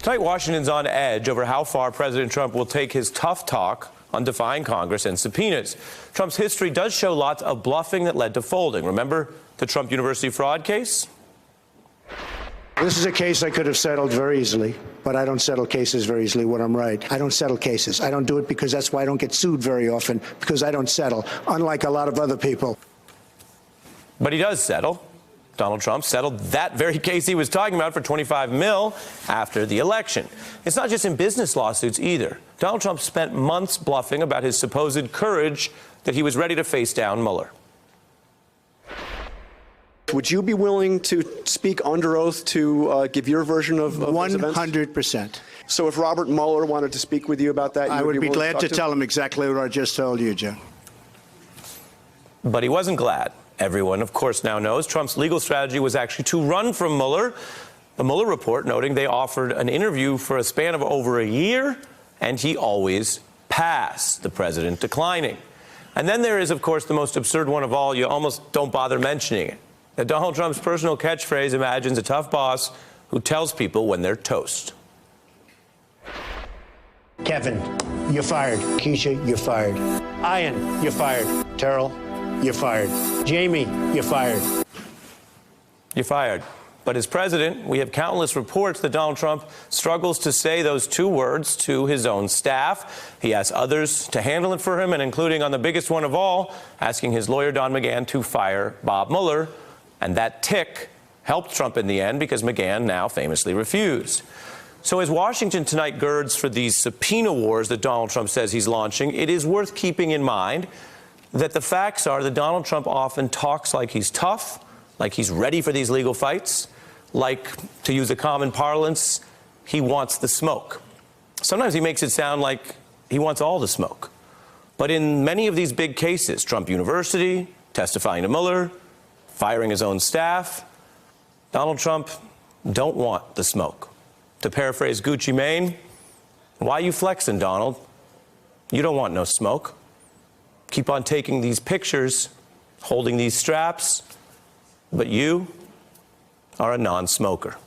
Tonight, Washington's on edge over how far President Trump will take his tough talk on defying Congress and subpoenas. Trump's history does show lots of bluffing that led to folding. Remember the Trump University fraud case? This is a case I could have settled very easily, but I don't settle cases very easily when I'm right. I don't settle cases. I don't do it because that's why I don't get sued very often, because I don't settle, unlike a lot of other people. But he does settle. Donald Trump settled that very case he was talking about for $25 million after the election. It's not just in business lawsuits either. Donald Trump spent months bluffing about his supposed courage that he was ready to face down Mueller. Would you be willing to speak under oath to give your version of 100%. So if Robert Mueller wanted to speak with you about that, I would be glad to tell him exactly what I just told you, Joe. But he wasn't glad. Everyone, of course, now knows Trump's legal strategy was actually to run from Mueller. The Mueller report noting they offered an interview for a span of over a year, and he always passed, the president declining. And then there is, of course, the most absurd one of all. You almost don't bother mentioning it. That Donald Trump's personal catchphrase imagines a tough boss who tells people when they're toast. Kevin, you're fired. Keisha, you're fired. Ian, you're fired. Terrell, you're fired. Jamie, you're fired. You're fired. But as president, we have countless reports that Donald Trump struggles to say those two words to his own staff. He asks others to handle it for him, and including on the biggest one of all, asking his lawyer Don McGahn to fire Bob Mueller. And that tick helped Trump in the end because McGahn now famously refused. So as Washington tonight girds for these subpoena wars that Donald Trump says he's launching, it is worth keeping in mind that the facts are that Donald Trump often talks like he's tough, like he's ready for these legal fights, like, to use a common parlance, he wants the smoke. Sometimes he makes it sound like he wants all the smoke. But in many of these big cases, Trump University, testifying to Mueller, firing his own staff, Donald Trump don't want the smoke. To paraphrase Gucci Mane, why you flexing, Donald? You don't want no smoke. Keep on taking these pictures, holding these straps, but you are a non-smoker.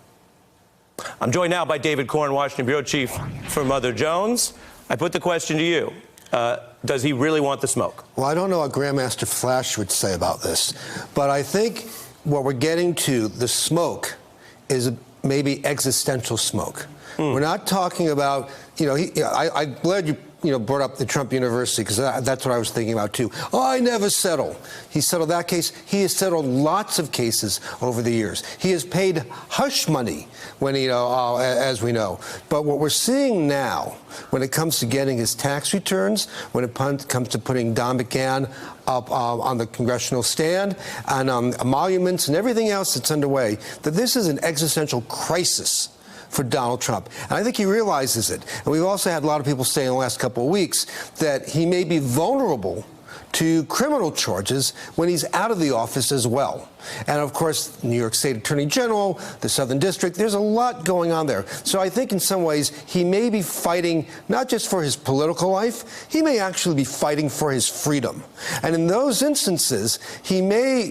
I'm joined now by David Corn, Washington Bureau Chief for Mother Jones. I put the question to you. Does he really want the smoke? Well, I don't know what Grandmaster Flash would say about this, but I think what we're getting to, the smoke, is maybe existential smoke. We're not talking about, I'm glad you brought up the Trump University, because that's what I was thinking about too. Oh, I never settle. He settled that case. He has settled lots of cases over the years. He has paid hush money when as we know. But what we're seeing now, when it comes to getting his tax returns, when it comes to putting Don McGahn up on the congressional stand, and emoluments and everything else that's underway, that this is an existential crisis for Donald Trump. And I think he realizes it. And we've also had a lot of people say in the last couple of weeks that he may be vulnerable to criminal charges when he's out of the office as well. And of course, New York State Attorney General, the Southern District, there's a lot going on there. So I think in some ways he may be fighting not just for his political life, he may actually be fighting for his freedom. And in those instances, he may,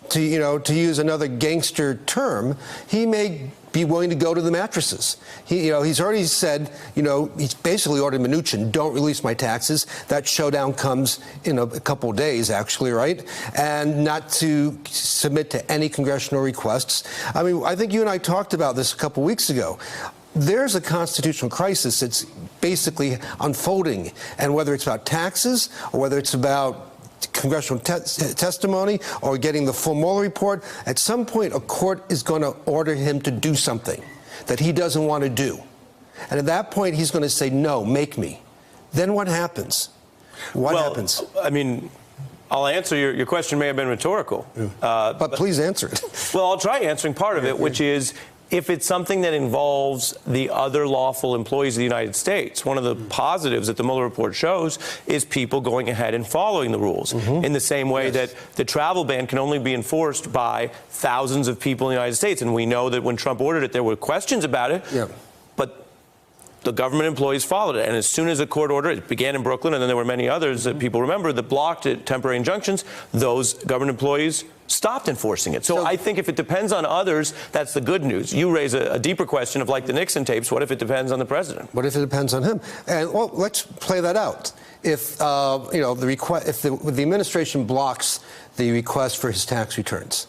to use another gangster term, he may be willing to go to the mattresses. He's already said, he's basically ordered Mnuchin, don't release my taxes. That showdown comes in a couple of days, actually, right? And not to submit to any congressional requests. I mean, I think you and I talked about this a couple of weeks ago. There's a constitutional crisis that's basically unfolding, and whether it's about taxes or whether it's about congressional testimony or getting the full Mueller report, at some point a court is going to order him to do something that he doesn't want to do. And at that point, he's going to say, no, make me. Then what happens? What happens? I mean, I'll answer your question may have been rhetorical. But please answer it. Well, I'll try answering part of it, which is, if it's something that involves the other lawful employees of the United States, one of the positives that the Mueller report shows is people going ahead and following the rules in the same way that the travel ban can only be enforced by thousands of people in the United States. And we know that when Trump ordered it, there were questions about it, but the government employees followed it. And as soon as a court order, it began in Brooklyn, and then there were many others that people remember that blocked it, temporary injunctions, those government employees stopped enforcing it. So I think if it depends on others, that's the good news. You raise a deeper question of like the Nixon tapes. What if it depends on the president? What if it depends on him? And well, let's play that out. If if the administration blocks the request for his tax returns,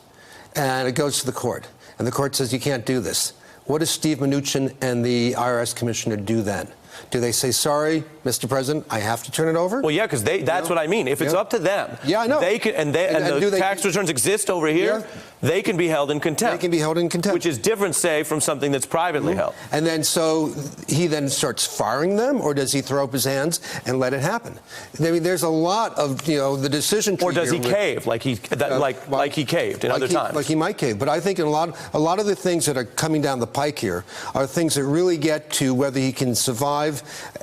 and it goes to the court, and the court says you can't do this, what does Steve Mnuchin and the IRS commissioner do then? Do they say, sorry, Mr. President, I have to turn it over? Well, yeah, because that's what I mean. If it's up to them, yeah, I know. They can, and the tax returns exist over here, they can be held in contempt. They can be held in contempt. Which is different, say, from something that's privately held. And then so he then starts firing them, or does he throw up his hands and let it happen? I mean, there's a lot of, the decision tree. Or does he cave like he caved in other times? Like he might cave. But I think a lot of the things that are coming down the pike here are things that really get to whether he can survive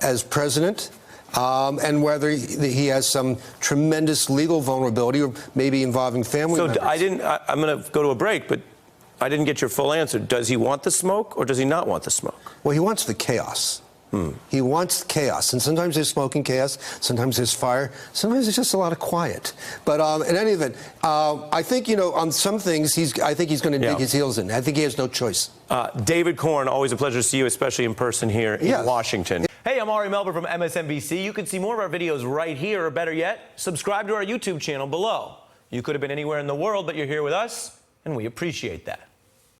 as president, and whether he has some tremendous legal vulnerability, or maybe involving family members. I'm going to go to a break, but I didn't get your full answer. Does he want the smoke, or does he not want the smoke? Well, he wants the chaos. He wants chaos, and sometimes there's smoke and chaos, sometimes there's fire, sometimes there's just a lot of quiet. But in any event, I think, on some things, I think he's going to dig his heels in. I think he has no choice. David Corn, always a pleasure to see you, especially in person here in Washington. Hey, I'm Ari Melber from MSNBC. You can see more of our videos right here, or better yet, subscribe to our YouTube channel below. You could have been anywhere in the world, but you're here with us, and we appreciate that.